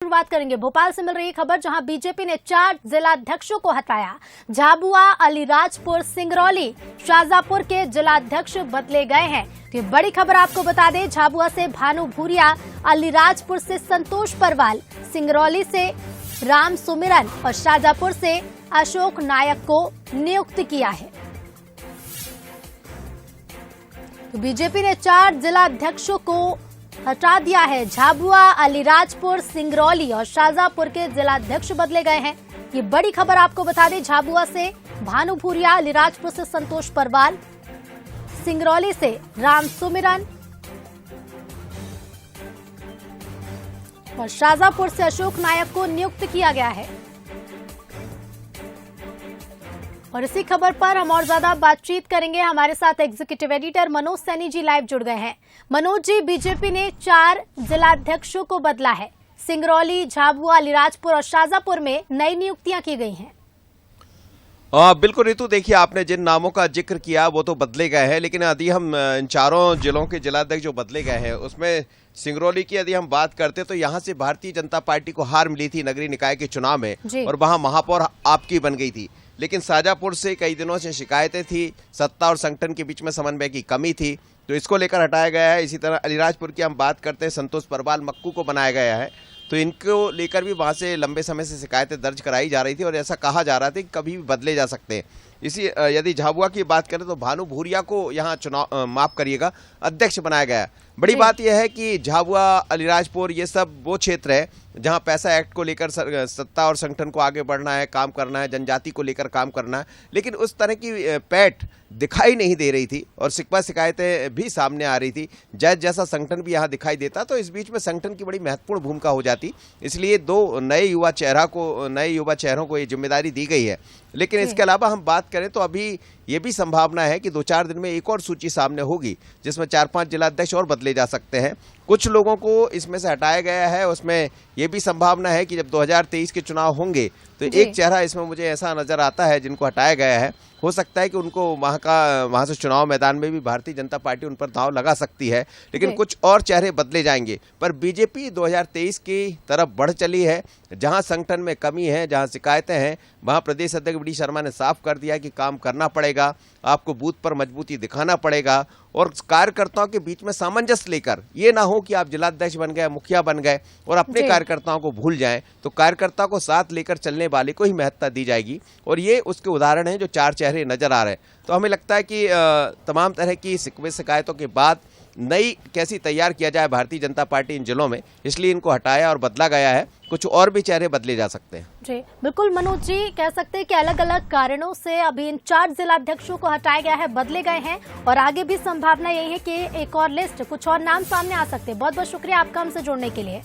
शुरुआत करेंगे भोपाल से मिल रही खबर, जहां बीजेपी ने 4 जिलाध्यक्षों को हटाया। झाबुआ, अलीराजपुर, सिंगरौली, शाहजहांपुर के जिलाध्यक्ष बदले गए हैं। तो बड़ी खबर आपको बता दें, झाबुआ से भानु भूरिया, अलीराजपुर से संतोष परवाल, सिंगरौली से राम सुमिरन और शाहजहांपुर से अशोक नायक को नियुक्त किया है। तो बीजेपी ने 4 जिलाध्यक्षों को हटा दिया है। झाबुआ, अलीराजपुर, सिंगरौली और शाहजहांपुर के जिलाध्यक्ष बदले गए हैं। ये बड़ी खबर आपको बता दें, झाबुआ से भानु भूरिया, अलीराजपुर से संतोष परवाल, सिंगरौली से राम सुमिरन और शाहजहांपुर से अशोक नायक को नियुक्त किया गया है। और इसी खबर पर हम और ज्यादा बातचीत करेंगे। हमारे साथ executive editor Manoj Saini ji live जुड़ गए हैं। मनोज जी, बीजेपी ने 4 जिलाध्यक्षों को बदला है। सिंगरौली, झाबुआ, अलीराजपुर और शाहजहांपुर में नई नियुक्तियां की गई हैं। बिल्कुल रितु, देखिए आपने जिन नामों का जिक्र किया वो तो बदले गए हैं, लेकिन यदि हम इन चारों जिलों के जिलाध्यक्ष जो बदले गए हैं उसमें सिंगरौली की यदि हम बात करते तो यहाँ से भारतीय जनता पार्टी को हार मिली थी नगरीय निकाय के चुनाव में और वहां महापौर आपकी बन गई थी। लेकिन शाहजहांपुर से कई दिनों से शिकायतें थी, सत्ता और संगठन के बीच में समन्वय की कमी थी, तो इसको लेकर हटाया गया है। इसी तरह अलीराजपुर की हम बात करते हैं, संतोष परवाल मक्कू को बनाया गया है, तो इनको लेकर भी वहां से लंबे समय से शिकायतें दर्ज कराई जा रही थी और ऐसा कहा जा रहा था कि कभी भी बदले जा सकते हैं। इसी यदि झाबुआ की बात करें तो भानु भूरिया को यहाँ चुनाव माफ करिएगा अध्यक्ष बनाया गया है। बड़ी बात यह है कि झाबुआ, अलीराजपुर ये सब वो क्षेत्र है जहां पैसा एक्ट को लेकर सत्ता और संगठन को आगे बढ़ना है, काम करना है, जनजाति को लेकर काम करना है, लेकिन उस तरह की पैठ दिखाई नहीं दे रही थी और शिकवा शिकायतें भी सामने आ रही थी। जैसा संगठन भी यहाँ दिखाई देता तो इस बीच में संगठन की बड़ी महत्वपूर्ण भूमिका हो जाती, इसलिए 2 नए युवा चेहरों को ये जिम्मेदारी दी गई है। लेकिन इसके अलावा हम बात करें तो अभी ये भी संभावना है कि 2-4 दिन में एक और सूची सामने होगी जिसमें 4-5 जिलाध्यक्ष और बदले जा सकते हैं। कुछ लोगों को इसमें से हटाया गया है, उसमें यह भी संभावना है कि जब 2023 के चुनाव होंगे तो एक चेहरा इसमें मुझे ऐसा नजर आता है जिनको हटाया गया है, हो सकता है कि उनको वहां से चुनाव मैदान में भी भारतीय जनता पार्टी उन पर दांव लगा सकती है, लेकिन कुछ और चेहरे बदले जाएंगे। पर बीजेपी 2023 की तरफ बढ़ चली है। जहां संगठन में कमी है, जहां शिकायतें हैं, वहां प्रदेश अध्यक्ष डी शर्मा ने साफ कर दिया कि काम करना पड़ेगा, आपको बूथ पर मजबूती दिखाना पड़ेगा और कार्यकर्ताओं के बीच में सामंजस्य लेकर ये ना हो कि आप जिलाध्यक्ष बन गए, मुखिया बन गए और अपने कार्यकर्ताओं को भूल जाएं। तो कार्यकर्ता को साथ लेकर चलने वाले को ही महत्ता दी जाएगी और ये उसके उदाहरण हैं जो 4 चेहरे नजर आ रहे हैं। तो हमें लगता है कि तमाम तरह की शिकायतों के बाद नई कैसी तैयार किया जाए भारतीय जनता पार्टी इन जिलों में, इसलिए इनको हटाया और बदला गया है। कुछ और भी चेहरे बदले जा सकते हैं। जी बिल्कुल मनोज जी, कह सकते हैं कि अलग अलग कारणों से अभी इन 4 जिलाध्यक्षों को हटाया गया है, बदले गए हैं और आगे भी संभावना यही है कि एक और लिस्ट, कुछ और नाम सामने आ सकते हैं। बहुत बहुत शुक्रिया आपका हमसे जुड़ने के लिए।